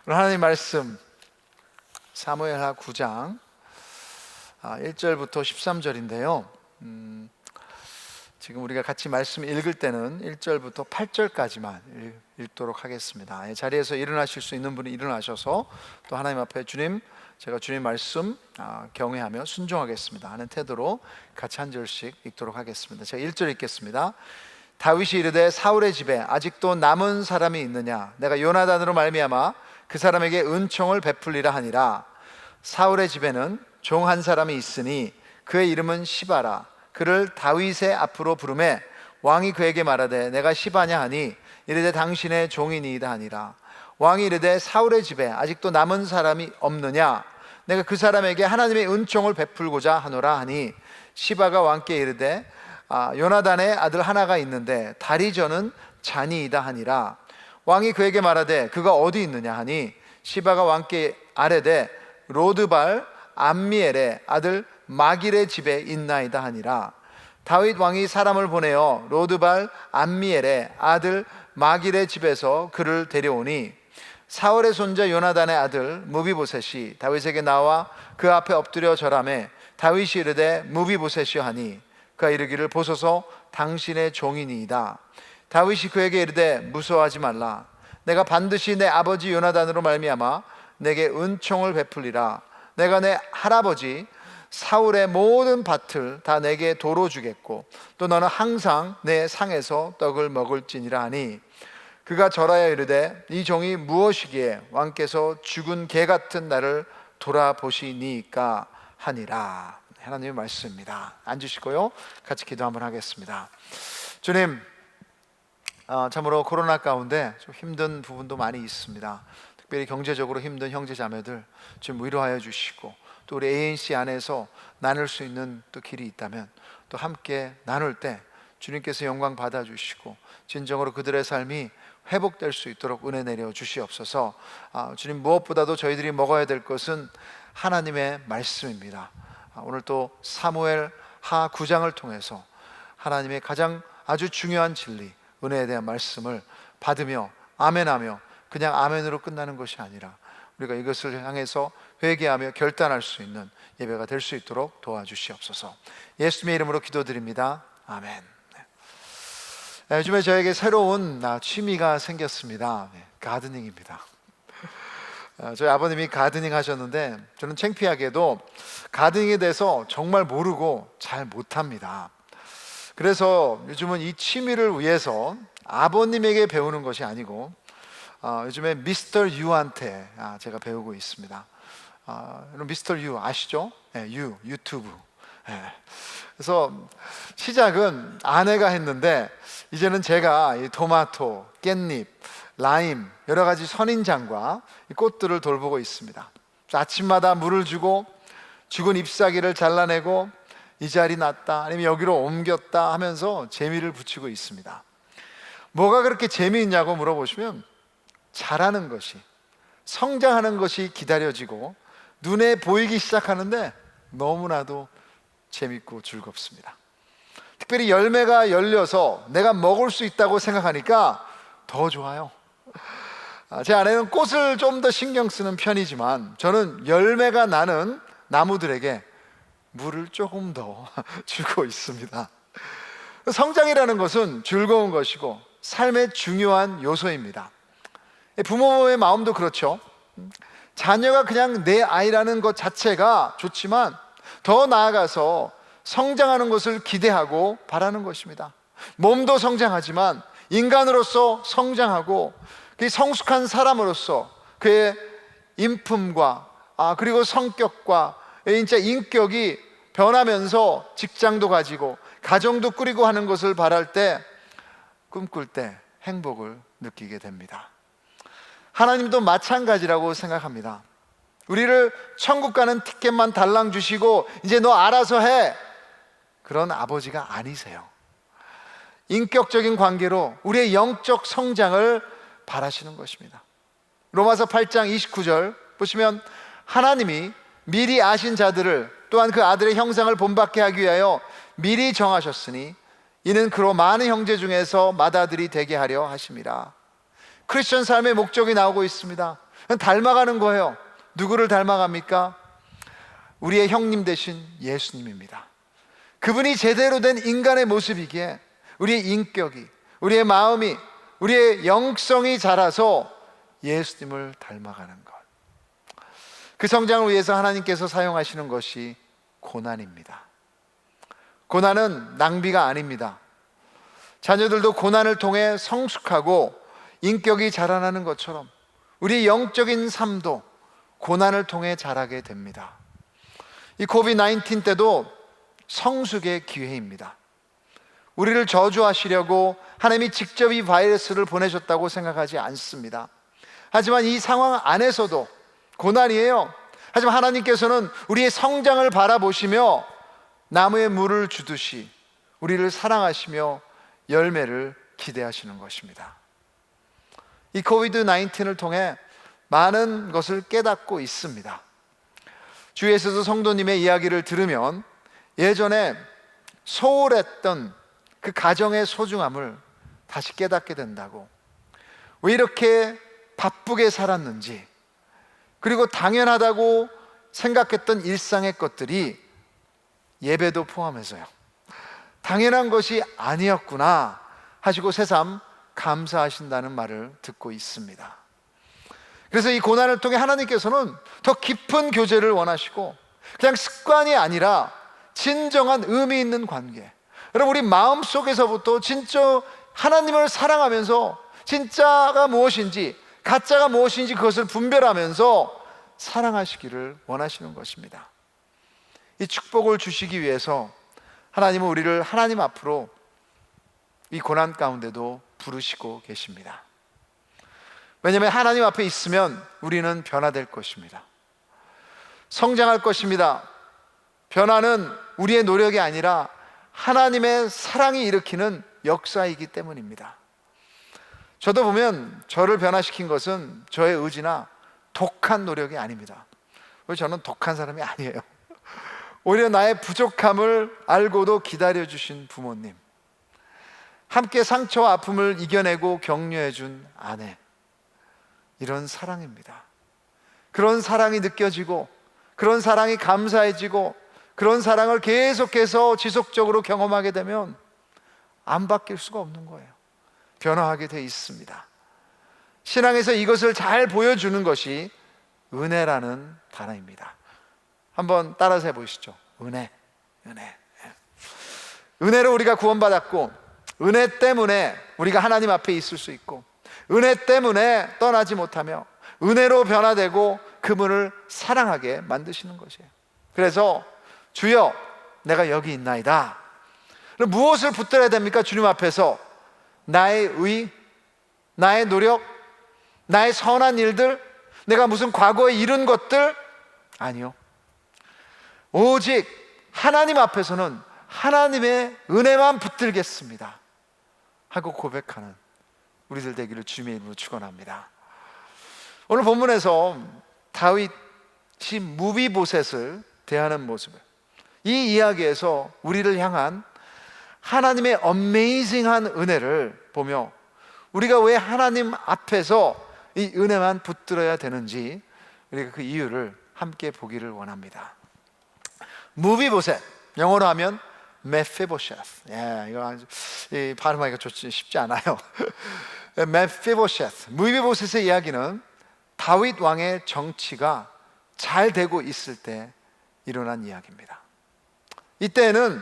오늘 하나님 말씀 사무엘하 9장 1절부터 13절인데요. 지금 우리가 같이 말씀 읽을 때는 1절부터 8절까지만 읽도록 하겠습니다. 자리에서 일어나실 수 있는 분이 일어나셔서 또 하나님 앞에 제가 주님 말씀 경외하며 순종하겠습니다 하는 태도로 같이 한 절씩 읽도록 하겠습니다. 제가 1절 읽겠습니다. 다윗이 이르되 사울의 집에 아직도 남은 사람이 있느냐? 내가 요나단으로 말미암아 그 사람에게 은총을 베풀리라 하니라. 사울의 집에는 종 한 사람이 있으니 그의 이름은 시바라. 그를 다윗의 앞으로 부르매 왕이 그에게 말하되 내가 시바냐 하니 이르되 당신의 종이니이다 하니라. 왕이 이르되 사울의 집에 아직도 남은 사람이 없느냐? 내가 그 사람에게 하나님의 은총을 베풀고자 하노라 하니 시바가 왕께 이르되 요나단의 아들 하나가 있는데 다리 저는 잔이이다 하니라. 왕이 그에게 말하되 그가 어디 있느냐 하니 시바가 왕께 아뢰되 로드발 암미엘의 아들 마길의 집에 있나이다 하니라. 다윗 왕이 사람을 보내어 로드발 암미엘의 아들 마길의 집에서 그를 데려오니 사울의 손자 요나단의 아들 무비보셋이 다윗에게 나와 그 앞에 엎드려 절하매 다윗이 이르되 무비보셋이여 하니 그가 이르기를 보소서 당신의 종이니이다. 다윗이 그에게 이르되 무서워하지 말라. 내가 반드시 내 아버지 요나단으로 말미암아 내게 은총을 베풀리라. 내가 내 할아버지 사울의 모든 밭을 다 내게 도로 주겠고 또 너는 항상 내 상에서 떡을 먹을지니라 하니 그가 절하여 이르되 이 종이 무엇이기에 왕께서 죽은 개 같은 나를 돌아보시니까 하니라. 하나님의 말씀입니다. 앉으시고요 같이 기도 한번 하겠습니다. 주님, 참으로 코로나 가운데 좀 힘든 부분도 많이 있습니다. 특별히 경제적으로 힘든 형제 자매들 좀 위로하여 주시고 또 우리 ANC 안에서 나눌 수 있는 또 길이 있다면 또 함께 나눌 때 주님께서 영광 받아주시고 진정으로 그들의 삶이 회복될 수 있도록 은혜 내려 주시옵소서. 주님, 무엇보다도 저희들이 먹어야 될 것은 하나님의 말씀입니다. 오늘 또 사무엘 하 9장을 통해서 하나님의 가장 아주 중요한 진리, 은혜에 대한 말씀을 받으며 아멘하며 그냥 아멘으로 끝나는 것이 아니라 우리가 이것을 향해서 회개하며 결단할 수 있는 예배가 될 수 있도록 도와주시옵소서. 예수님의 이름으로 기도드립니다. 아멘. 요즘에 저에게 새로운 취미가 생겼습니다. 가드닝입니다. 저희 아버님이 가드닝 하셨는데 저는 창피하게도 가드닝에 대해서 정말 모르고 잘 못합니다. 그래서 요즘은 이 취미를 위해서 아버님에게 배우는 것이 아니고 요즘에 미스터 유한테 제가 배우고 있습니다. 미스터 유 아시죠? 유튜브. 그래서 시작은 아내가 했는데 이제는 제가 이 토마토, 깻잎, 라임, 여러 가지 선인장과 이 꽃들을 돌보고 있습니다. 아침마다 물을 주고 죽은 잎사귀를 잘라내고 이 자리 놨다 아니면 여기로 옮겼다 하면서 재미를 붙이고 있습니다. 뭐가 그렇게 재미있냐고 물어보시면 자라는 것이, 성장하는 것이 기다려지고 눈에 보이기 시작하는데 너무나도 재밌고 즐겁습니다. 특별히 열매가 열려서 내가 먹을 수 있다고 생각하니까 더 좋아요. 제 아내는 꽃을 좀 더 신경 쓰는 편이지만 저는 열매가 나는 나무들에게 물을 조금 더 주고 있습니다. 성장이라는 것은 즐거운 것이고 삶의 중요한 요소입니다. 부모의 마음도 그렇죠. 자녀가 그냥 내 아이라는 것 자체가 좋지만 더 나아가서 성장하는 것을 기대하고 바라는 것입니다. 몸도 성장하지만 인간으로서 성장하고 그 성숙한 사람으로서 그의 인품과 그리고 성격과 진짜 인격이 변하면서 직장도 가지고 가정도 꾸리고 하는 것을 바랄 때, 꿈꿀 때 행복을 느끼게 됩니다. 하나님도 마찬가지라고 생각합니다. 우리를 천국 가는 티켓만 달랑 주시고 이제 너 알아서 해, 그런 아버지가 아니세요. 인격적인 관계로 우리의 영적 성장을 바라시는 것입니다. 로마서 8장 29절 보시면 하나님이 미리 아신 자들을 또한 그 아들의 형상을 본받게 하기 위하여 미리 정하셨으니 이는 그로 많은 형제 중에서 맏아들이 되게 하려 하심이라. 크리스천 삶의 목적이 나오고 있습니다. 닮아가는 거예요. 누구를 닮아갑니까? 우리의 형님 되신 예수님입니다. 그분이 제대로 된 인간의 모습이기에 우리의 인격이, 우리의 마음이, 우리의 영성이 자라서 예수님을 닮아가는 것. 그 성장을 위해서 하나님께서 사용하시는 것이 고난입니다. 고난은 낭비가 아닙니다. 자녀들도 고난을 통해 성숙하고 인격이 자라나는 것처럼 우리 영적인 삶도 고난을 통해 자라게 됩니다. 이 코비드-19 때도 성숙의 기회입니다. 우리를 저주하시려고 하나님이 직접 이 바이러스를 보내셨다고 생각하지 않습니다. 하지만 이 상황 안에서도 고난이에요. 하지만 하나님께서는 우리의 성장을 바라보시며 나무에 물을 주듯이 우리를 사랑하시며 열매를 기대하시는 것입니다. 이 코비드-19을 통해 많은 것을 깨닫고 있습니다. 주위에서도 성도님의 이야기를 들으면 예전에 소홀했던 그 가정의 소중함을 다시 깨닫게 된다고, 왜 이렇게 바쁘게 살았는지, 그리고 당연하다고 생각했던 일상의 것들이 예배도 포함해서요, 당연한 것이 아니었구나 하시고 새삼 감사하신다는 말을 듣고 있습니다. 그래서 이 고난을 통해 하나님께서는 더 깊은 교제를 원하시고, 그냥 습관이 아니라 진정한 의미 있는 관계, 여러분 우리 마음속에서부터 진짜 하나님을 사랑하면서 진짜가 무엇인지 가짜가 무엇인지 그것을 분별하면서 사랑하시기를 원하시는 것입니다. 이 축복을 주시기 위해서 하나님은 우리를 하나님 앞으로 이 고난 가운데도 부르시고 계십니다. 왜냐하면 하나님 앞에 있으면 우리는 변화될 것입니다. 성장할 것입니다. 변화는 우리의 노력이 아니라 하나님의 사랑이 일으키는 역사이기 때문입니다. 저도 보면 저를 변화시킨 것은 저의 의지나 독한 노력이 아닙니다. 저는 독한 사람이 아니에요. 오히려 나의 부족함을 알고도 기다려주신 부모님, 함께 상처와 아픔을 이겨내고 격려해준 아내, 이런 사랑입니다. 그런 사랑이 느껴지고, 그런 사랑이 감사해지고, 그런 사랑을 계속해서 지속적으로 경험하게 되면 안 바뀔 수가 없는 거예요. 변화하게 돼 있습니다. 신앙에서 이것을 잘 보여주는 것이 은혜라는 단어입니다. 한번 따라서 해보시죠. 은혜. 은혜로 우리가 구원받았고, 은혜 때문에 우리가 하나님 앞에 있을 수 있고, 은혜 때문에 떠나지 못하며 은혜로 변화되고 그분을 사랑하게 만드시는 것이에요. 그래서 주여 내가 여기 있나이다. 그럼 무엇을 붙들어야 됩니까? 주님 앞에서 나의 의, 나의 노력, 나의 선한 일들, 내가 무슨 과거에 이룬 것들? 아니요. 오직 하나님 앞에서는 하나님의 은혜만 붙들겠습니다 하고 고백하는 우리들 되기를 주님의 이름으로 축원합니다. 오늘 본문에서 다윗이 무비보셋을 대하는 모습을, 이 이야기에서 우리를 향한 하나님의 어메이징한 은혜를 보며 우리가 왜 하나님 앞에서 이 은혜만 붙들어야 되는지 우리가 그 이유를 함께 보기를 원합니다. 무비보셋, 영어로 하면 메피보셋. 이거 발음하기가 쉽지 않아요. 메피보셋, 무비보셋의 이야기는 다윗 왕의 정치가 잘 되고 있을 때 일어난 이야기입니다. 이때는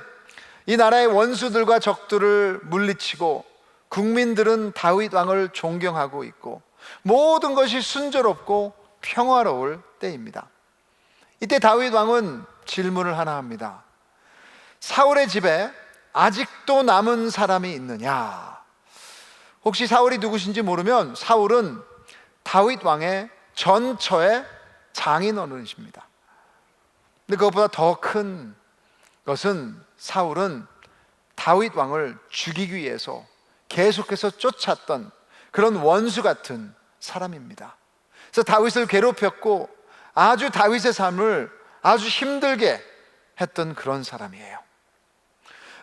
이 나라의 원수들과 적들을 물리치고 국민들은 다윗 왕을 존경하고 있고 모든 것이 순조롭고 평화로울 때입니다. 이때 다윗 왕은 질문을 하나 합니다. 사울의 집에 아직도 남은 사람이 있느냐? 혹시 사울이 누구신지 모르면 사울은 다윗 왕의 전처의 장인어른이십니다. 근데 그것보다 더 큰 것은 사울은 다윗 왕을 죽이기 위해서 계속해서 쫓았던 그런 원수 같은 사람입니다. 그래서 다윗을 괴롭혔고 아주 다윗의 삶을 아주 힘들게 했던 그런 사람이에요.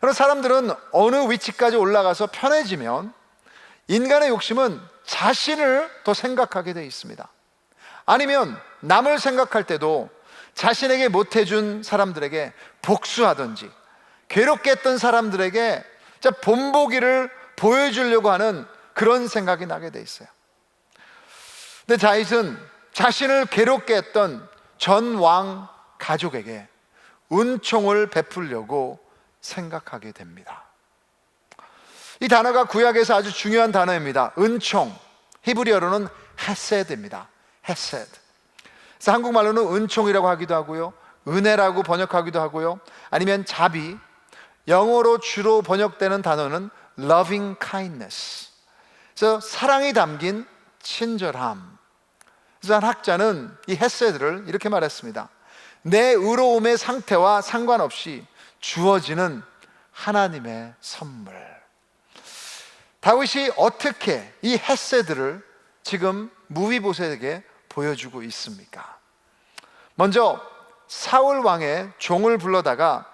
그런 사람들은 어느 위치까지 올라가서 편해지면 인간의 욕심은 자신을 더 생각하게 되어 있습니다. 아니면 남을 생각할 때도 자신에게 못해준 사람들에게 복수하든지, 괴롭게 했던 사람들에게 본보기를 보여주려고 하는 그런 생각이 나게 돼 있어요. 근데 다윗은 자신을 괴롭게 했던 전 왕 가족에게 은총을 베풀려고 생각하게 됩니다. 이 단어가 구약에서 아주 중요한 단어입니다. 은총, 히브리어로는 헤세드입니다. 헤세드. 그래서 한국말로는 은총이라고 하기도 하고요, 은혜라고 번역하기도 하고요, 아니면 자비, 영어로 주로 번역되는 단어는 loving kindness. 그래서 사랑이 담긴 친절함. 그래서 한 학자는 이 헤세드를 이렇게 말했습니다. 내 의로움의 상태와 상관없이 주어지는 하나님의 선물. 다윗이 어떻게 이 헤세드를 지금 무비보셋에게 보여주고 있습니까? 먼저 사울 왕의 종을 불러다가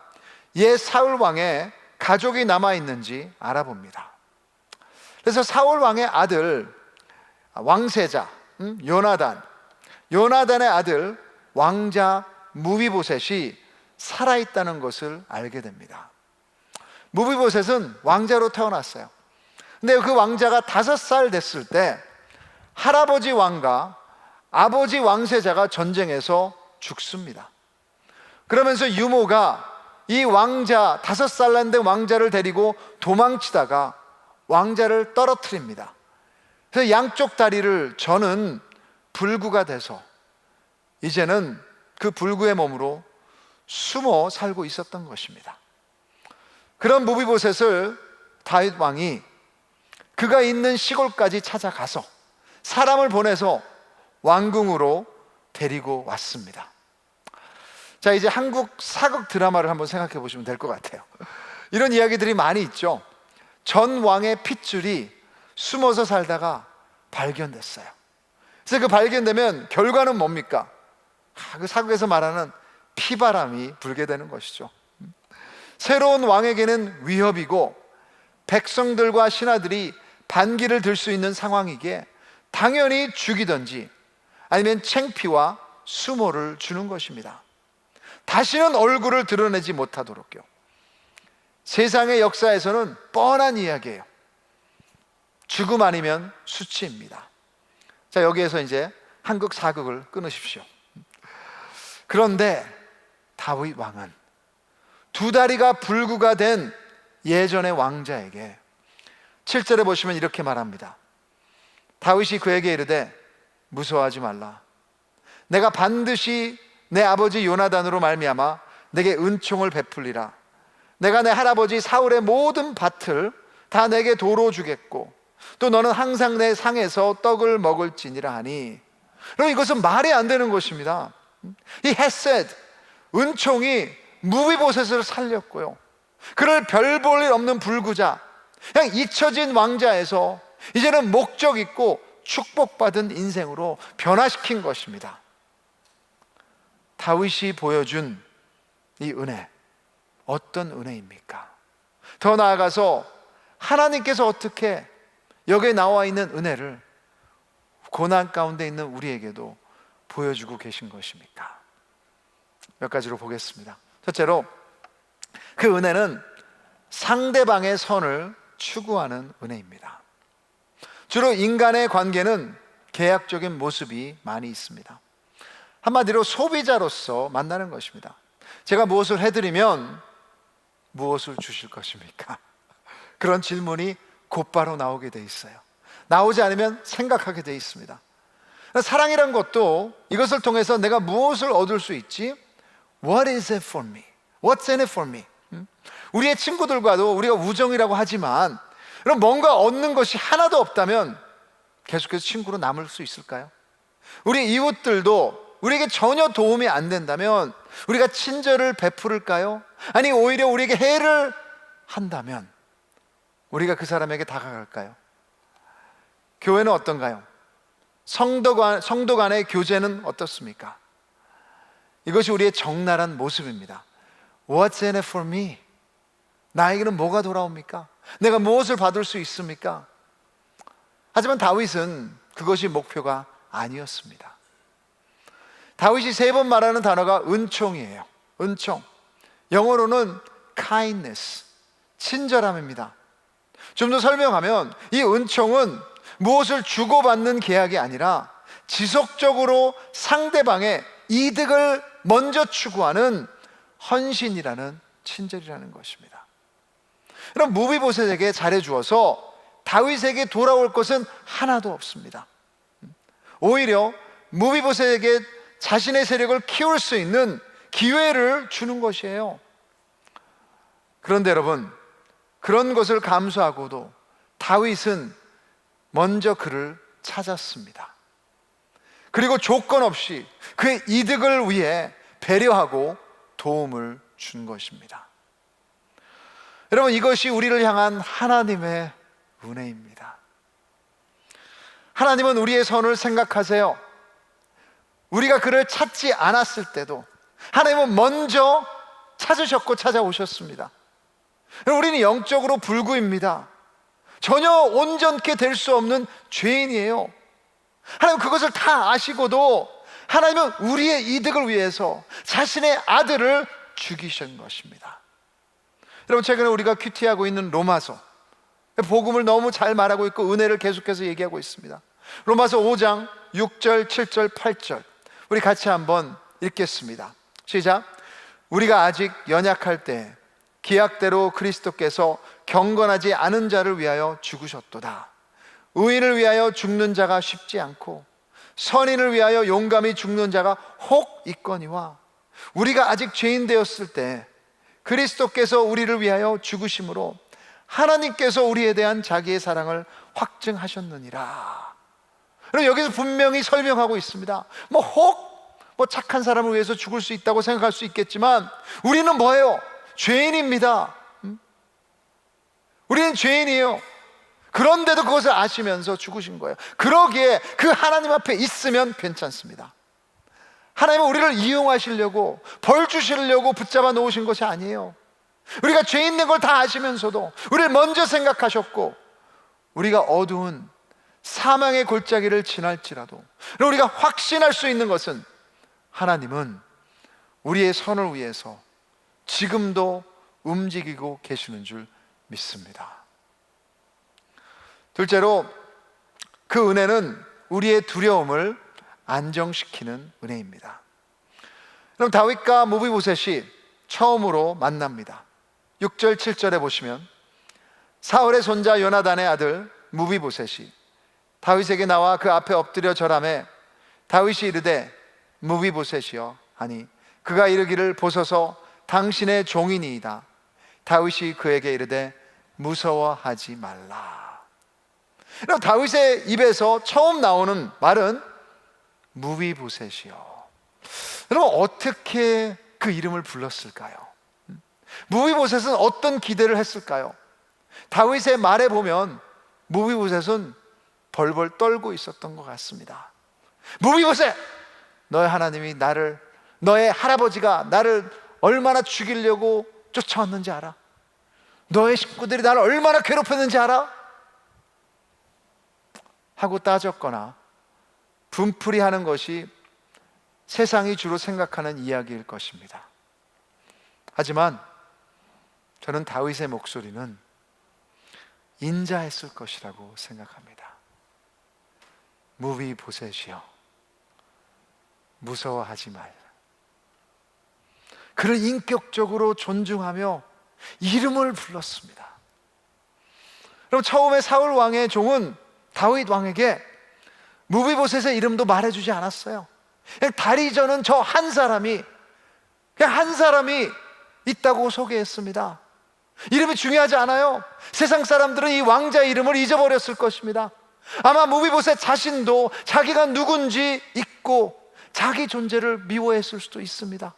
옛 사울 왕의 가족이 남아있는지 알아봅니다. 그래서 사울 왕의 아들 왕세자 요나단의 아들 왕자 무비보셋이 살아있다는 것을 알게 됩니다. 무비보셋은 왕자로 태어났어요. 근데 그 왕자가 5살 됐을 때 할아버지 왕과 아버지 왕세자가 전쟁에서 죽습니다. 그러면서 유모가 이 왕자, 5살 된 왕자를 데리고 도망치다가 왕자를 떨어뜨립니다. 그래서 양쪽 다리를 저는 불구가 돼서 이제는 그 불구의 몸으로 숨어 살고 있었던 것입니다. 그런 무비보셋을 다윗 왕이 그가 있는 시골까지 찾아가서 사람을 보내서 왕궁으로 데리고 왔습니다. 자, 이제 한국 사극 드라마를 한번 생각해 보시면 될 것 같아요. 이런 이야기들이 많이 있죠. 전 왕의 핏줄이 숨어서 살다가 발견됐어요. 그래서 그 발견되면 결과는 뭡니까? 그 사극에서 말하는 피바람이 불게 되는 것이죠. 새로운 왕에게는 위협이고 백성들과 신하들이 반기를 들 수 있는 상황이기에 당연히 죽이든지 아니면 창피와 수모를 주는 것입니다. 다시는 얼굴을 드러내지 못하도록요. 세상의 역사에서는 뻔한 이야기예요. 죽음 아니면 수치입니다. 자, 여기에서 이제 한국 사극을 끊으십시오. 그런데 다윗 왕은 2다리가 불구가 된 예전의 왕자에게 7절에 보시면 이렇게 말합니다. 다윗이 그에게 이르되 무서워하지 말라. 내가 반드시 내 아버지 요나단으로 말미암아 내게 은총을 베풀리라. 내가 내 할아버지 사울의 모든 밭을 다 내게 도로 주겠고 또 너는 항상 내 상에서 떡을 먹을지니라 하니. 그럼 이것은 말이 안 되는 것입니다. 이 헤세드, 은총이 무비보셋을 살렸고요, 그를 별 볼 일 없는 불구자, 그냥 잊혀진 왕자에서 이제는 목적 있고 축복받은 인생으로 변화시킨 것입니다. 다윗이 보여준 이 은혜, 어떤 은혜입니까? 더 나아가서 하나님께서 어떻게 여기에 나와 있는 은혜를 고난 가운데 있는 우리에게도 보여주고 계신 것입니까? 몇 가지로 보겠습니다. 첫째로, 그 은혜는 상대방의 선을 추구하는 은혜입니다. 주로 인간의 관계는 계약적인 모습이 많이 있습니다. 한마디로 소비자로서 만나는 것입니다. 제가 무엇을 해드리면 무엇을 주실 것입니까? 그런 질문이 곧바로 나오게 돼 있어요. 나오지 않으면 생각하게 돼 있습니다. 사랑이란 것도 이것을 통해서 내가 무엇을 얻을 수 있지? What is it for me? What's in it for me? 우리의 친구들과도 우리가 우정이라고 하지만 그럼 뭔가 얻는 것이 하나도 없다면 계속해서 친구로 남을 수 있을까요? 우리 이웃들도 우리에게 전혀 도움이 안 된다면 우리가 친절을 베풀을까요? 아니 오히려 우리에게 해를 한다면 우리가 그 사람에게 다가갈까요? 교회는 어떤가요? 성도 간의 교제는 어떻습니까? 이것이 우리의 적나라한 모습입니다. What's in it for me? 나에게는 뭐가 돌아옵니까? 내가 무엇을 받을 수 있습니까? 하지만 다윗은 그것이 목표가 아니었습니다. 다윗이 3번 말하는 단어가 은총이에요. 은총. 영어로는 kindness, 친절함입니다. 좀 더 설명하면 이 은총은 무엇을 주고받는 계약이 아니라 지속적으로 상대방의 이득을 먼저 추구하는 헌신이라는 친절이라는 것입니다. 그럼 무비보셋에게 잘해주어서 다윗에게 돌아올 것은 하나도 없습니다. 오히려 무비보셋에게 자신의 세력을 키울 수 있는 기회를 주는 것이에요. 그런데 여러분, 그런 것을 감수하고도 다윗은 먼저 그를 찾았습니다. 그리고 조건 없이 그의 이득을 위해 배려하고 도움을 준 것입니다. 여러분, 이것이 우리를 향한 하나님의 은혜입니다. 하나님은 우리의 선을 생각하세요. 우리가 그를 찾지 않았을 때도 하나님은 먼저 찾으셨고 찾아오셨습니다. 우리는 영적으로 불구입니다. 전혀 온전케 될 수 없는 죄인이에요. 하나님 그것을 다 아시고도 하나님은 우리의 이득을 위해서 자신의 아들을 죽이신 것입니다. 여러분, 최근에 우리가 큐티하고 있는 로마서, 복음을 너무 잘 말하고 있고 은혜를 계속해서 얘기하고 있습니다. 로마서 5장 6절, 7절, 8절 우리 같이 한번 읽겠습니다. 시작. 우리가 아직 연약할 때 기약대로 그리스도께서 경건하지 않은 자를 위하여 죽으셨도다. 의인을 위하여 죽는 자가 쉽지 않고 선인을 위하여 용감히 죽는 자가 혹 있거니와 우리가 아직 죄인 되었을 때 그리스도께서 우리를 위하여 죽으심으로 하나님께서 우리에 대한 자기의 사랑을 확증하셨느니라. 여기서 분명히 설명하고 있습니다. 혹 착한 사람을 위해서 죽을 수 있다고 생각할 수 있겠지만 우리는 뭐예요? 죄인입니다. 우리는 죄인이에요. 그런데도 그것을 아시면서 죽으신 거예요. 그러기에 그 하나님 앞에 있으면 괜찮습니다. 하나님은 우리를 이용하시려고, 벌 주시려고 붙잡아 놓으신 것이 아니에요. 우리가 죄인 된 걸 다 아시면서도 우리를 먼저 생각하셨고, 우리가 어두운 사망의 골짜기를 지날지라도 우리가 확신할 수 있는 것은 하나님은 우리의 선을 위해서 지금도 움직이고 계시는 줄 믿습니다. 둘째로, 그 은혜는 우리의 두려움을 안정시키는 은혜입니다. 그럼 다윗과 무비보셋이 처음으로 만납니다. 6절 7절에 보시면 사울의 손자 요나단의 아들 무비보셋이 다윗에게 나와 그 앞에 엎드려 절하매 다윗이 이르되 무비보셋이여 하니 그가 이르기를 보소서 당신의 종이니이다. 다윗이 그에게 이르되 무서워하지 말라. 다윗의 입에서 처음 나오는 말은 무비보셋이요. 여러분, 어떻게 그 이름을 불렀을까요? 무비보셋은 어떤 기대를 했을까요? 다윗의 말에 보면 무비보셋은 벌벌 떨고 있었던 것 같습니다. 무비보셋! 너의 하나님이 너의 할아버지가 나를 얼마나 죽이려고 쫓아왔는지 알아? 너의 식구들이 나를 얼마나 괴롭혔는지 알아? 하고 따졌거나 분풀이 하는 것이 세상이 주로 생각하는 이야기일 것입니다. 하지만 저는 다윗의 목소리는 인자했을 것이라고 생각합니다. 무비보셋이여, 무서워하지 말라. 그를 인격적으로 존중하며 이름을 불렀습니다. 그럼 처음에 사울 왕의 종은 다윗 왕에게 무비보셋의 이름도 말해주지 않았어요. 그냥 다리 저는 저 한 사람이, 그냥 한 사람이 있다고 소개했습니다. 이름이 중요하지 않아요. 세상 사람들은 이 왕자의 이름을 잊어버렸을 것입니다. 아마 무비보셋 자신도 자기가 누군지 잊고 자기 존재를 미워했을 수도 있습니다.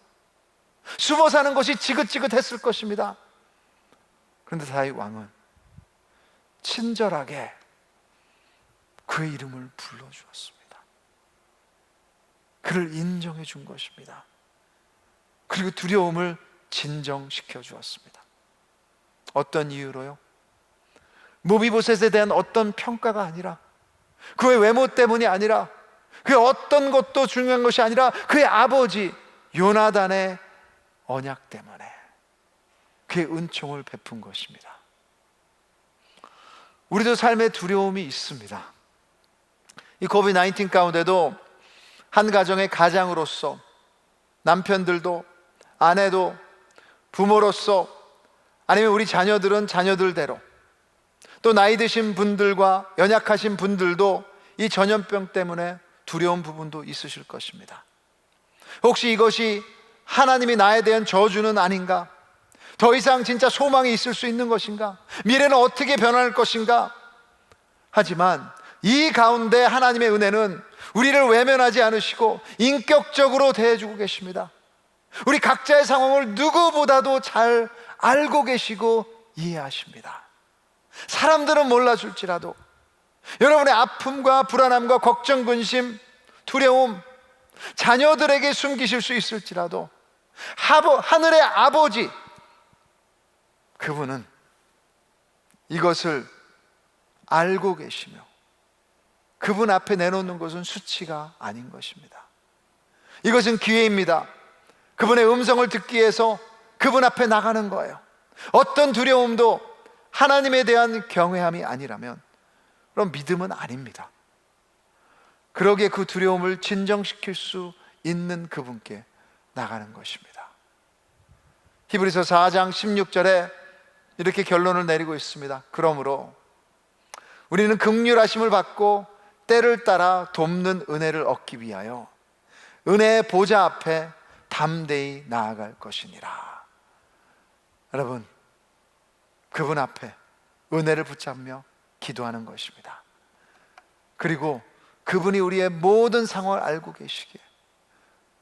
숨어 사는 것이 지긋지긋했을 것입니다. 그런데 다윗 왕은 친절하게 그의 이름을 불러주었습니다. 그를 인정해 준 것입니다. 그리고 두려움을 진정시켜 주었습니다. 어떤 이유로요? 무비보셋에 대한 어떤 평가가 아니라, 그의 외모 때문이 아니라, 그 어떤 것도 중요한 것이 아니라 그의 아버지 요나단의 언약 때문에 그의 은총을 베푼 것입니다. 우리도 삶에 두려움이 있습니다. 이 코비드-19 가운데도 한 가정의 가장으로서, 남편들도, 아내도, 부모로서, 아니면 우리 자녀들은 자녀들대로, 또 나이 드신 분들과 연약하신 분들도 이 전염병 때문에 두려운 부분도 있으실 것입니다. 혹시 이것이 하나님이 나에 대한 저주는 아닌가? 더 이상 진짜 소망이 있을 수 있는 것인가? 미래는 어떻게 변할 것인가? 하지만 이 가운데 하나님의 은혜는 우리를 외면하지 않으시고 인격적으로 대해주고 계십니다. 우리 각자의 상황을 누구보다도 잘 알고 계시고 이해하십니다. 사람들은 몰라줄지라도 여러분의 아픔과 불안함과 걱정, 근심, 두려움, 자녀들에게 숨기실 수 있을지라도 하늘의 아버지, 그분은 이것을 알고 계시며 그분 앞에 내놓는 것은 수치가 아닌 것입니다. 이것은 기회입니다. 그분의 음성을 듣기 위해서 그분 앞에 나가는 거예요. 어떤 두려움도 하나님에 대한 경외함이 아니라면 그럼 믿음은 아닙니다. 그러기에 그 두려움을 진정시킬 수 있는 그분께 나가는 것입니다. 히브리서 4장 16절에 이렇게 결론을 내리고 있습니다. 그러므로 우리는 긍휼하심을 받고 때를 따라 돕는 은혜를 얻기 위하여 은혜의 보좌 앞에 담대히 나아갈 것이니라. 여러분, 그분 앞에 은혜를 붙잡며 기도하는 것입니다. 그리고 그분이 우리의 모든 상황을 알고 계시기에,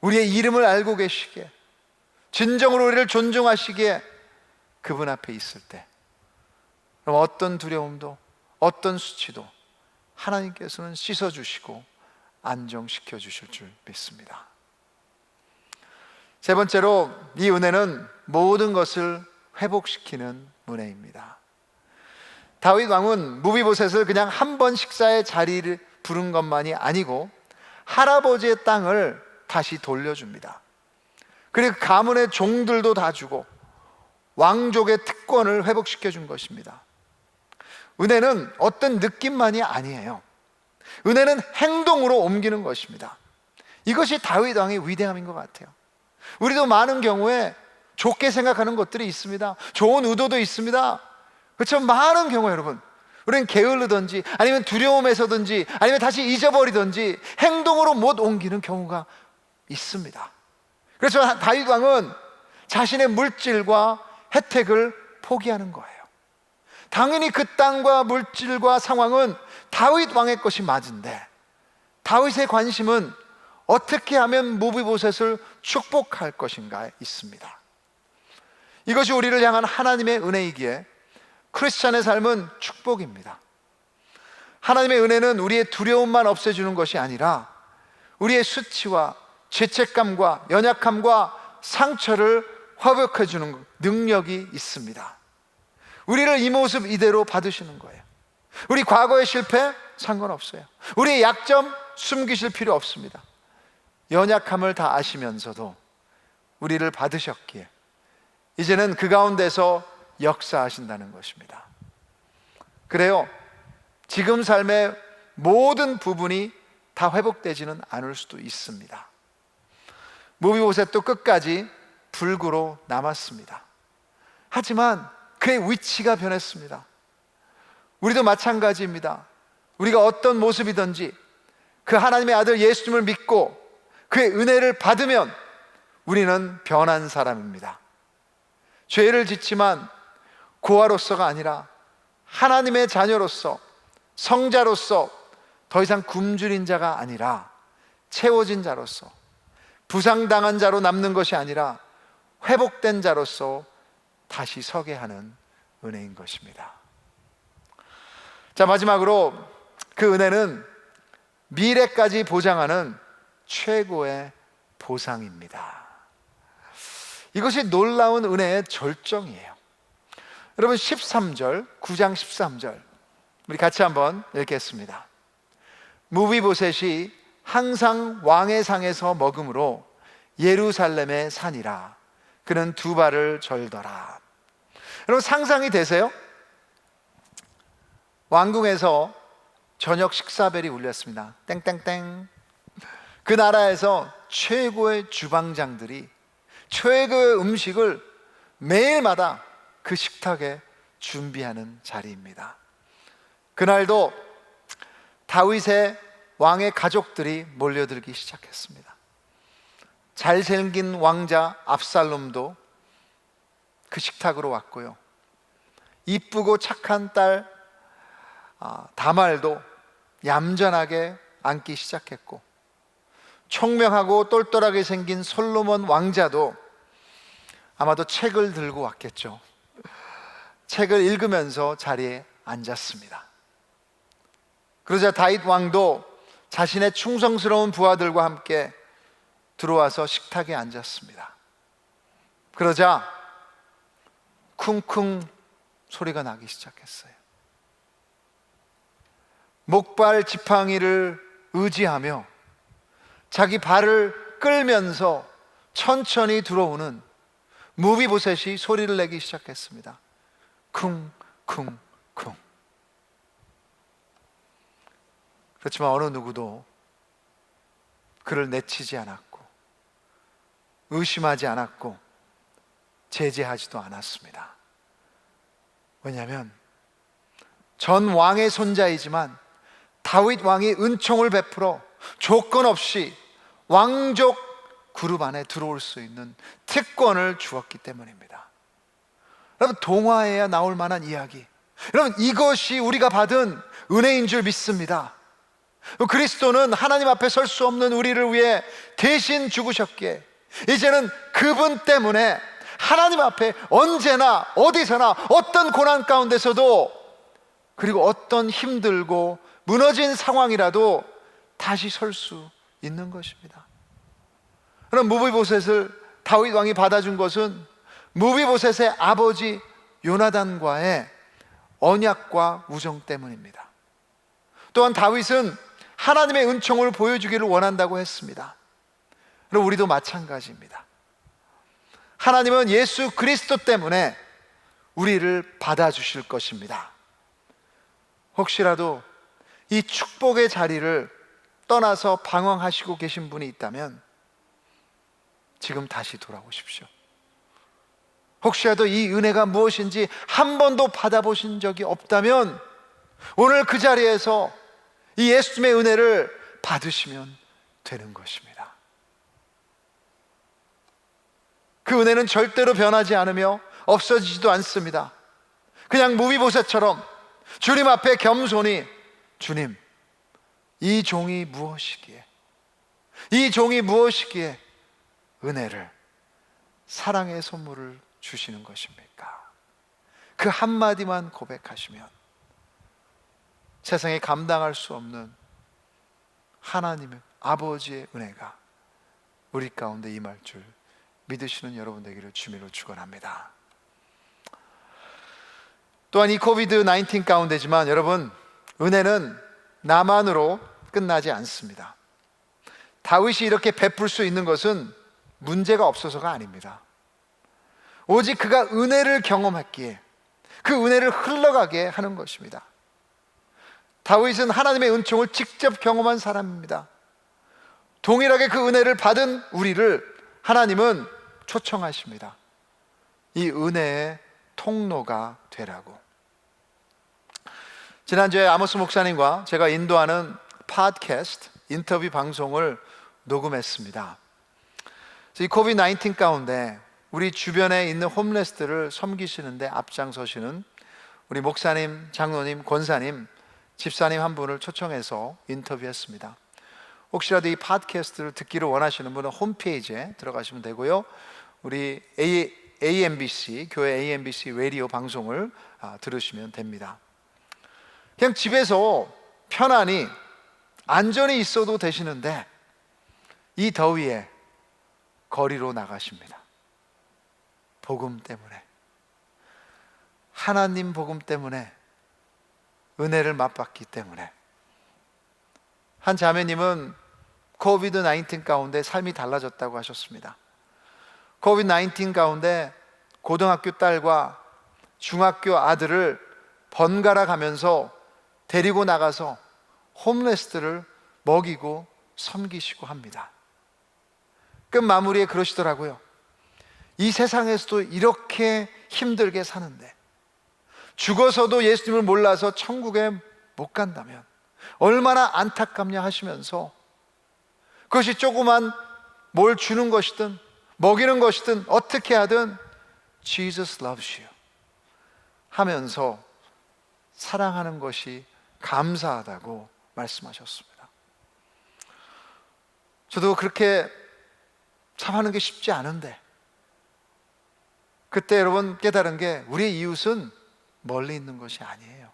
우리의 이름을 알고 계시기에, 진정으로 우리를 존중하시기에 그분 앞에 있을 때 그럼 어떤 두려움도 어떤 수치도 하나님께서는 씻어주시고 안정시켜 주실 줄 믿습니다. 세 번째로, 이 은혜는 모든 것을 회복시키는 은혜입니다. 다윗 왕은 무비보셋을 그냥 한 번 식사의 자리를 부른 것만이 아니고 할아버지의 땅을 다시 돌려줍니다. 그리고 가문의 종들도 다 주고 왕족의 특권을 회복시켜 준 것입니다. 은혜는 어떤 느낌만이 아니에요. 은혜는 행동으로 옮기는 것입니다. 이것이 다윗 왕의 위대함인 것 같아요. 우리도 많은 경우에 좋게 생각하는 것들이 있습니다. 좋은 의도도 있습니다. 그렇죠? 많은 경우에 여러분, 우리는 게으르든지 아니면 두려움에서든지 아니면 다시 잊어버리든지 행동으로 못 옮기는 경우가 있습니다. 그래서 다윗 왕은 자신의 물질과 혜택을 포기하는 거예요. 당연히 그 땅과 물질과 상황은 다윗 왕의 것이 맞은데 다윗의 관심은 어떻게 하면 무비보셋을 축복할 것인가에 있습니다. 이것이 우리를 향한 하나님의 은혜이기에 크리스찬의 삶은 축복입니다. 하나님의 은혜는 우리의 두려움만 없애주는 것이 아니라 우리의 수치와 죄책감과 연약함과 상처를 회복해주는 능력이 있습니다. 우리를 이 모습 이대로 받으시는 거예요. 우리 과거의 실패 상관없어요. 우리의 약점 숨기실 필요 없습니다. 연약함을 다 아시면서도 우리를 받으셨기에 이제는 그 가운데서 역사하신다는 것입니다. 그래요, 지금 삶의 모든 부분이 다 회복되지는 않을 수도 있습니다. 무비보셋도 끝까지 불구로 남았습니다. 하지만 그의 위치가 변했습니다. 우리도 마찬가지입니다. 우리가 어떤 모습이든지 그 하나님의 아들 예수님을 믿고 그의 은혜를 받으면 우리는 변한 사람입니다. 죄를 짓지만 고아로서가 아니라 하나님의 자녀로서, 성자로서 더 이상 굶주린 자가 아니라 채워진 자로서, 부상당한 자로 남는 것이 아니라 회복된 자로서 다시 서게 하는 은혜인 것입니다. 자, 마지막으로 그 은혜는 미래까지 보장하는 최고의 보상입니다. 이것이 놀라운 은혜의 절정이에요. 여러분, 13절, 9장 13절 우리 같이 한번 읽겠습니다. 무비보셋이 항상 왕의 상에서 먹음으로 예루살렘의 산이라. 그는 두 발을 절더라. 여러분, 상상이 되세요? 왕궁에서 저녁 식사벨이 울렸습니다. 땡땡땡. 그 나라에서 최고의 주방장들이 최고의 음식을 매일마다 그 식탁에 준비하는 자리입니다. 그날도 다윗의 왕의 가족들이 몰려들기 시작했습니다. 잘생긴 왕자 압살롬도 그 식탁으로 왔고요. 이쁘고 착한 딸 다말도 얌전하게 앉기 시작했고, 총명하고 똘똘하게 생긴 솔로몬 왕자도 아마도 책을 들고 왔겠죠. 책을 읽으면서 자리에 앉았습니다. 그러자 다윗 왕도 자신의 충성스러운 부하들과 함께 들어와서 식탁에 앉았습니다. 그러자 쿵쿵 소리가 나기 시작했어요. 목발 지팡이를 의지하며 자기 발을 끌면서 천천히 들어오는 무비보셋이 소리를 내기 시작했습니다. 쿵쿵쿵. 그렇지만 어느 누구도 그를 내치지 않았고 의심하지 않았고 제재하지도 않았습니다. 왜냐하면 전 왕의 손자이지만 다윗 왕이 은총을 베풀어 조건 없이 왕족 그룹 안에 들어올 수 있는 특권을 주었기 때문입니다. 여러분, 동화에야 나올 만한 이야기, 여러분, 이것이 우리가 받은 은혜인 줄 믿습니다. 그리스도는 하나님 앞에 설 수 없는 우리를 위해 대신 죽으셨기에 이제는 그분 때문에 하나님 앞에 언제나 어디서나 어떤 고난 가운데서도, 그리고 어떤 힘들고 무너진 상황이라도 다시 설 수 있는 것입니다. 그럼 무비보셋을 다윗 왕이 받아준 것은 무비보셋의 아버지 요나단과의 언약과 우정 때문입니다. 또한 다윗은 하나님의 은총을 보여주기를 원한다고 했습니다. 그럼 우리도 마찬가지입니다. 하나님은 예수 그리스도 때문에 우리를 받아주실 것입니다. 혹시라도 이 축복의 자리를 떠나서 방황하시고 계신 분이 있다면 지금 다시 돌아오십시오. 혹시라도 이 은혜가 무엇인지 한 번도 받아보신 적이 없다면 오늘 그 자리에서 이 예수님의 은혜를 받으시면 되는 것입니다. 그 은혜는 절대로 변하지 않으며 없어지지도 않습니다. 그냥 무비보셋처럼 주님 앞에 겸손히, 주님, 이 종이 무엇이기에, 이 종이 무엇이기에 은혜를, 사랑의 선물을 주시는 것입니까? 그 한마디만 고백하시면 세상에 감당할 수 없는 하나님의 아버지의 은혜가 우리 가운데 임할 줄 믿으시는 여러분 되기를 주님으로 축원합니다. 또한 이 코비드-19 가운데지만 여러분, 은혜는 나만으로 끝나지 않습니다. 다윗이 이렇게 베풀 수 있는 것은 문제가 없어서가 아닙니다. 오직 그가 은혜를 경험했기에 그 은혜를 흘러가게 하는 것입니다. 다윗은 하나님의 은총을 직접 경험한 사람입니다. 동일하게 그 은혜를 받은 우리를 하나님은 초청하십니다. 이 은혜의 통로가 되라고. 지난주에 아모스 목사님과 제가 인도하는 팟캐스트 인터뷰 방송을 녹음했습니다. 이 코비드-19 가운데 우리 주변에 있는 홈레스들을 섬기시는데 앞장서시는 우리 목사님, 장로님, 권사님, 집사님 한 분을 초청해서 인터뷰했습니다. 혹시라도 이 팟캐스트를 듣기를 원하시는 분은 홈페이지에 들어가시면 되고요, 우리 AMBC, 교회 AMBC 라디오 방송을 들으시면 됩니다. 그냥 집에서 편안히 안전히 있어도 되시는데 이 더위에 거리로 나가십니다. 복음 때문에, 하나님 복음 때문에, 은혜를 맛봤기 때문에. 한 자매님은 코비드 19 가운데 삶이 달라졌다고 하셨습니다. 코비드 19 가운데 고등학교 딸과 중학교 아들을 번갈아 가면서 데리고 나가서 홈레스들을 먹이고 섬기시고 합니다. 끝 마무리에 그러시더라고요. 이 세상에서도 이렇게 힘들게 사는데 죽어서도 예수님을 몰라서 천국에 못 간다면 얼마나 안타깝냐 하시면서, 그것이 조그만 뭘 주는 것이든 먹이는 것이든 어떻게 하든 Jesus loves you 하면서 사랑하는 것이 감사하다고 말씀하셨습니다. 저도 그렇게 참 하는 게 쉽지 않은데, 그때 여러분 깨달은 게 우리의 이웃은 멀리 있는 것이 아니에요.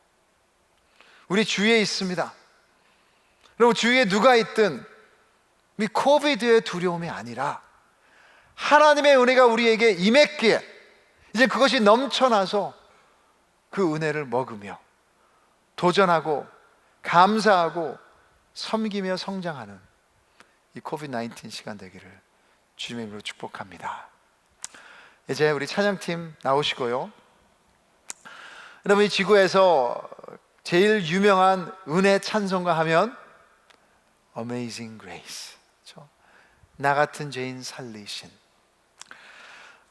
우리 주위에 있습니다. 여러분, 주위에 누가 있든 이 코비드의 두려움이 아니라 하나님의 은혜가 우리에게 임했기에 이제 그것이 넘쳐나서 그 은혜를 먹으며 도전하고 감사하고 섬기며 성장하는 이 코비드 19 시간 되기를 주님의 이름으로 축복합니다. 이제 우리 찬양팀 나오시고요. 여러분, 이 지구에서 제일 유명한 은혜 찬송가 하면 Amazing Grace, 그렇죠? 나 같은 죄인 살리신.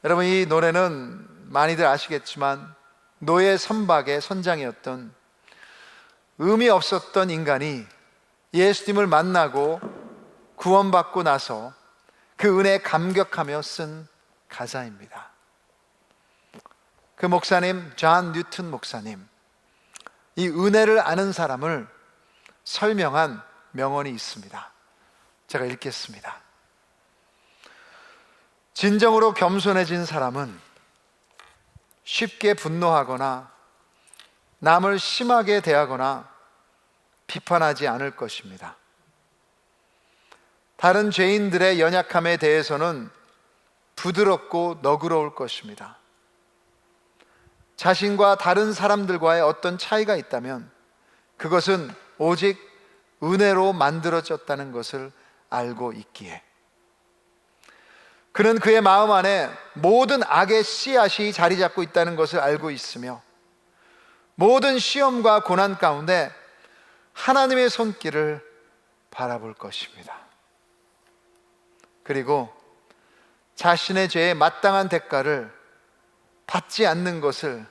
여러분, 이 노래는 많이들 아시겠지만 노예 선박의 선장이었던 의미 없었던 인간이 예수님을 만나고 구원받고 나서 그 은혜에 감격하며 쓴 가사입니다. 그 목사님, 존 뉴턴 목사님, 이 은혜를 아는 사람을 설명한 명언이 있습니다. 제가 읽겠습니다. 진정으로 겸손해진 사람은 쉽게 분노하거나 남을 심하게 대하거나 비판하지 않을 것입니다. 다른 죄인들의 연약함에 대해서는 부드럽고 너그러울 것입니다. 자신과 다른 사람들과의 어떤 차이가 있다면 그것은 오직 은혜로 만들어졌다는 것을 알고 있기에 그는 그의 마음 안에 모든 악의 씨앗이 자리 잡고 있다는 것을 알고 있으며 모든 시험과 고난 가운데 하나님의 손길을 바라볼 것입니다. 그리고 자신의 죄에 마땅한 대가를 받지 않는 것을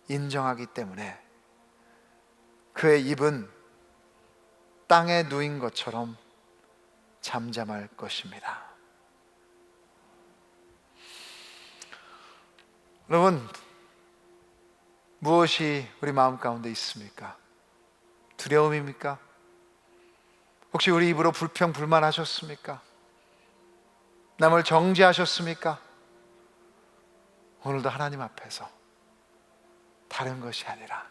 인정하기 때문에 그의 입은 땅에 누인 것처럼 잠잠할 것입니다. 여러분, 무엇이 우리 마음 가운데 있습니까? 두려움입니까? 혹시 우리 입으로 불평, 불만하셨습니까? 남을 정죄하셨습니까? 오늘도 하나님 앞에서 다른 것이 아니라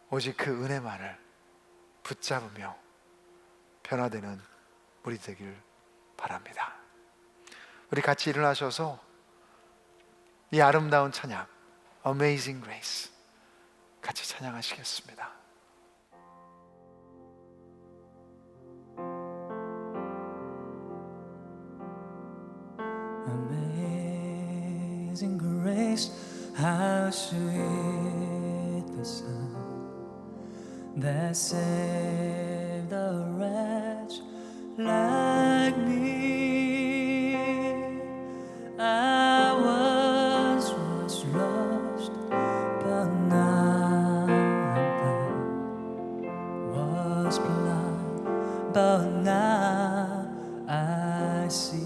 오직 그 은혜만을 붙잡으며 변화되는 우리 되길 바랍니다. 우리 같이 일어나셔서 이 아름다운 찬양 Amazing Grace 같이 찬양하시겠습니다. Amazing grace, how sweet the sound that saved a wretch like me. I was once lost, but now I'm found. Was blind, but now I see.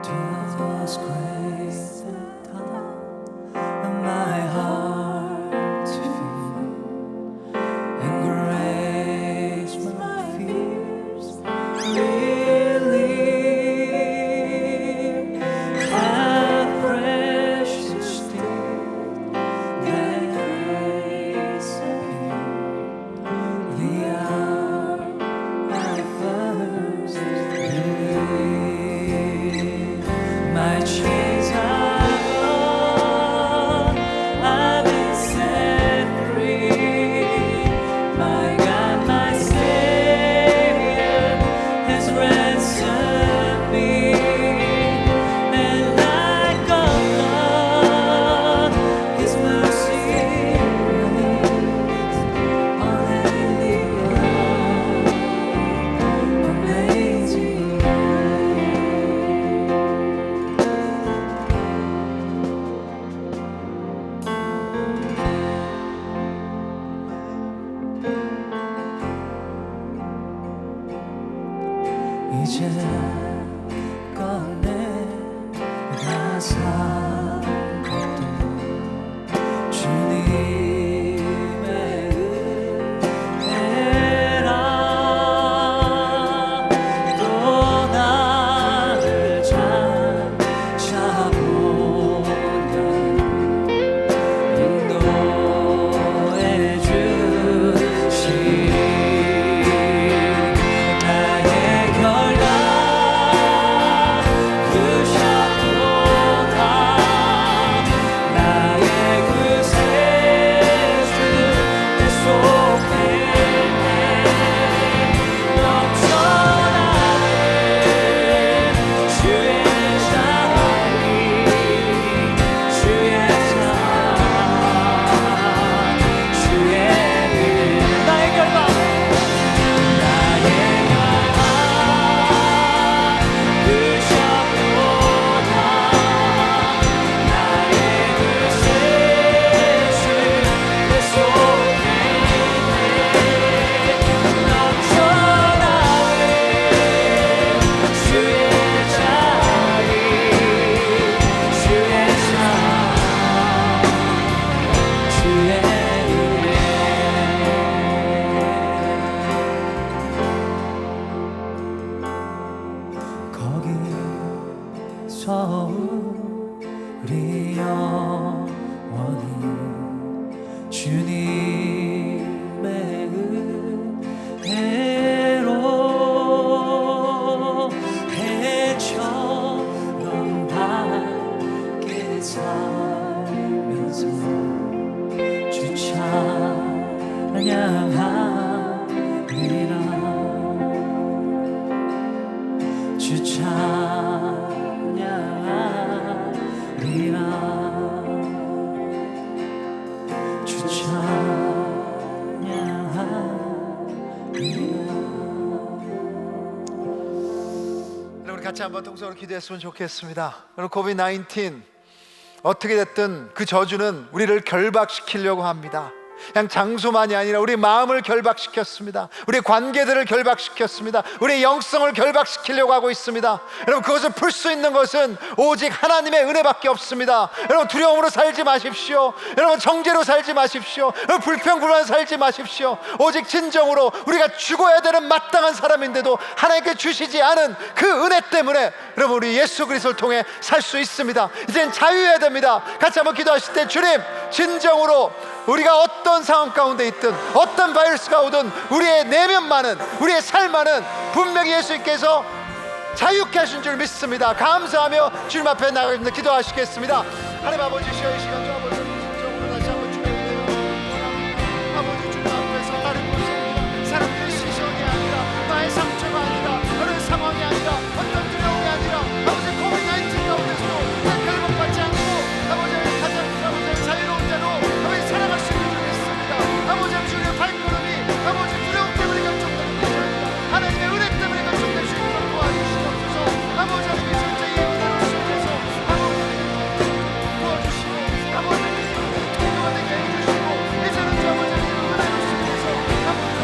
'Twas grace that taught my heart to feel, and grace my fears relieved. How precious did that grace appear, the hour I first believed. My 이제 꺼내 나산 것도 주님의 은혜라. 또 나를 찾아보면 인도해 주시리. 나의 결단 그샷보다 나의 그 세수 내 속에 넘쳐나네. 주의 사랑이 주의 사랑 주의 은혜. 나의 결단 그샷보다 나의 그 세수 내 속에 넘쳐나네. 주의 자리 주의 사랑 주의 은혜. 거기서 우리 영원히 주님의 은혜로 해처럼 밝게 살면서 주 찬양하리라. 주 찬양하리라. 주 찬양하리라. 우리 같이 한번 통성으로 기도했으면 좋겠습니다. 여러분, 코비드-19 어떻게 됐든 그 저주는 우리를 결박시키려고 합니다. 그냥 장소만이 아니라 우리 마음을 결박시켰습니다. 우리 관계들을 결박시켰습니다. 우리 영성을 결박시키려고 하고 있습니다. 여러분, 그것을 풀 수 있는 것은 오직 하나님의 은혜밖에 없습니다. 여러분, 두려움으로 살지 마십시오. 여러분, 정죄로 살지 마십시오. 여러분, 불평불만 살지 마십시오. 오직 진정으로 우리가 죽어야 되는 마땅한 사람인데도 하나님께 주시지 않은 그 은혜 때문에 여러분, 우리 예수 그리스도를 통해 살 수 있습니다. 이제는 자유해야 됩니다. 같이 한번 기도하실 때, 주님, 진정으로 우리가 어떤 상황 가운데 있든 어떤 바이러스가 오든 우리의 내면만은, 우리의 삶만은 분명히 예수님께서 자유케 하신 줄 믿습니다. 감사하며 주님 앞에 나가겠습니다. 기도하시겠습니다. 하나님 아버지, 이 시간 좀 아버지 진정으로 다시 한번 주님께 기도합니다. 아버지, 주님 앞에서 다른 것이 아니라 사람들의 시선이 아니라 나의 상처가 아니라 어떤 상황이 아니라 어떤 두려움이 아니라 아버지, 코비드-19 가운데서도 결박받지 않고 아버지 가장 아버지 자유로운 대로 아버지 살아갈 수 있는 줄 믿습니다. 아버지, 주님의 발걸음이 아버지 두려움 때문에 걱정되는 것이 아니라 하나님의 은혜 때문에 걱정될 수 있도록 도와주시옵소서. 아버지, 하나님의 진짜 이 은혜로 속에서 아버지 도와주시고 아버지 기도가 되게 해주시고 이제는 저 아버지 은혜로 속에서 아버지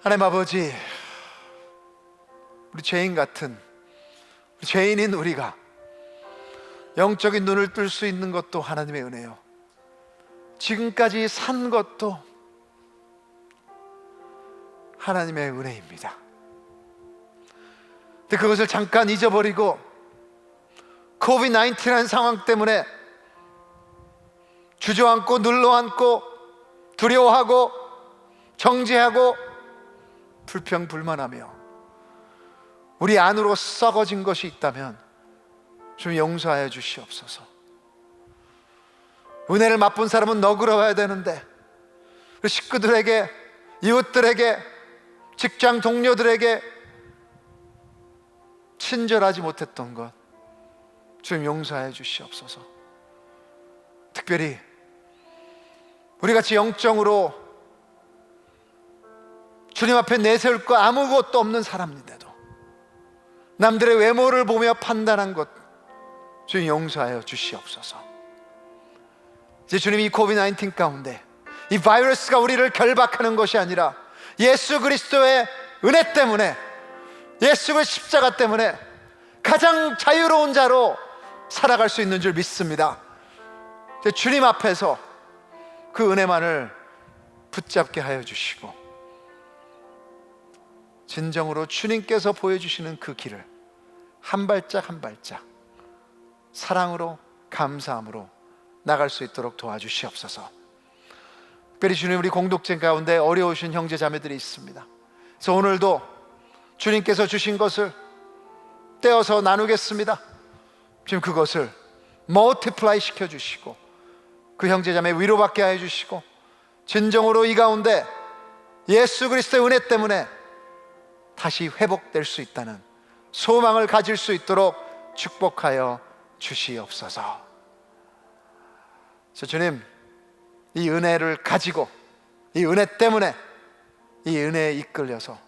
하나님 아버지, 우리 죄인 같은 우리 죄인인 우리가 영적인 눈을 뜰 수 있는 것도 하나님의 은혜요, 지금까지 산 것도 하나님의 은혜입니다. 근데 그것을 잠깐 잊어버리고 코비드-19라는 상황 때문에 주저앉고 눌러앉고 두려워하고 정죄하고 불평불만하며 우리 안으로 썩어진 것이 있다면 좀 용서하여 주시옵소서. 은혜를 맛본 사람은 너그러워야 되는데 그 식구들에게, 이웃들에게, 직장 동료들에게 친절하지 못했던 것 주님 용서해 주시옵소서. 특별히 우리같이 영적으로 주님 앞에 내세울 거 아무것도 없는 사람인데도 남들의 외모를 보며 판단한 것 주님 용서하여 주시옵소서. 이제 주님 이 코비드-19 가운데 이 바이러스가 우리를 결박하는 것이 아니라 예수 그리스도의 은혜 때문에, 예수 그리스도의 십자가 때문에 가장 자유로운 자로 살아갈 수 있는 줄 믿습니다. 이제 주님 앞에서 그 은혜만을 붙잡게 하여 주시고 진정으로 주님께서 보여주시는 그 길을 한 발짝 한 발짝 사랑으로 감사함으로 나갈 수 있도록 도와주시옵소서. 특별히 주님, 우리 공동체 가운데 어려우신 형제 자매들이 있습니다. 그래서 오늘도 주님께서 주신 것을 떼어서 나누겠습니다. 지금 그것을 멀티플라이 시켜주시고 그 형제 자매 위로받게 하여 주시고 진정으로 이 가운데 예수 그리스도의 은혜 때문에 다시 회복될 수 있다는 소망을 가질 수 있도록 축복하여 주시옵소서. 그래서 주님, 이 은혜를 가지고 이 은혜 때문에 이 은혜에 이끌려서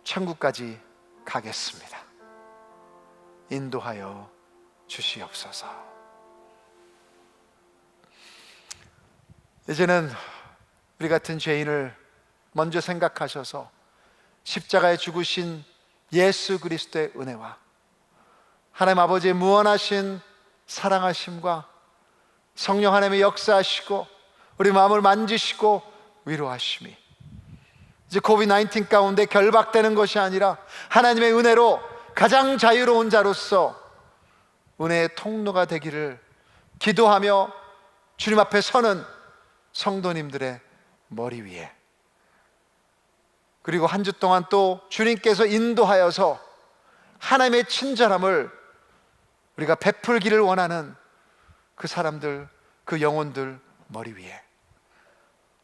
천국까지 가겠습니다. 인도하여 주시옵소서. 이제는 우리 같은 죄인을 먼저 생각하셔서 십자가에 죽으신 예수 그리스도의 은혜와 하나님 아버지의 무한하신 사랑하심과 성령 하나님의 역사하시고 우리 마음을 만지시고 위로하심이 이제 코비드-19 가운데 결박되는 것이 아니라 하나님의 은혜로 가장 자유로운 자로서 은혜의 통로가 되기를 기도하며 주님 앞에 서는 성도님들의 머리 위에, 그리고 한 주 동안 또 주님께서 인도하여서 하나님의 친절함을 우리가 베풀기를 원하는 그 사람들, 그 영혼들 머리 위에,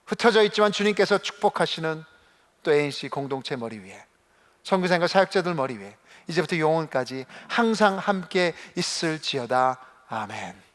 흩어져 있지만 주님께서 축복하시는 또 ANC 공동체 머리 위에, 선교사님과 사역자들 머리 위에 이제부터 영혼까지 항상 함께 있을지어다. 아멘.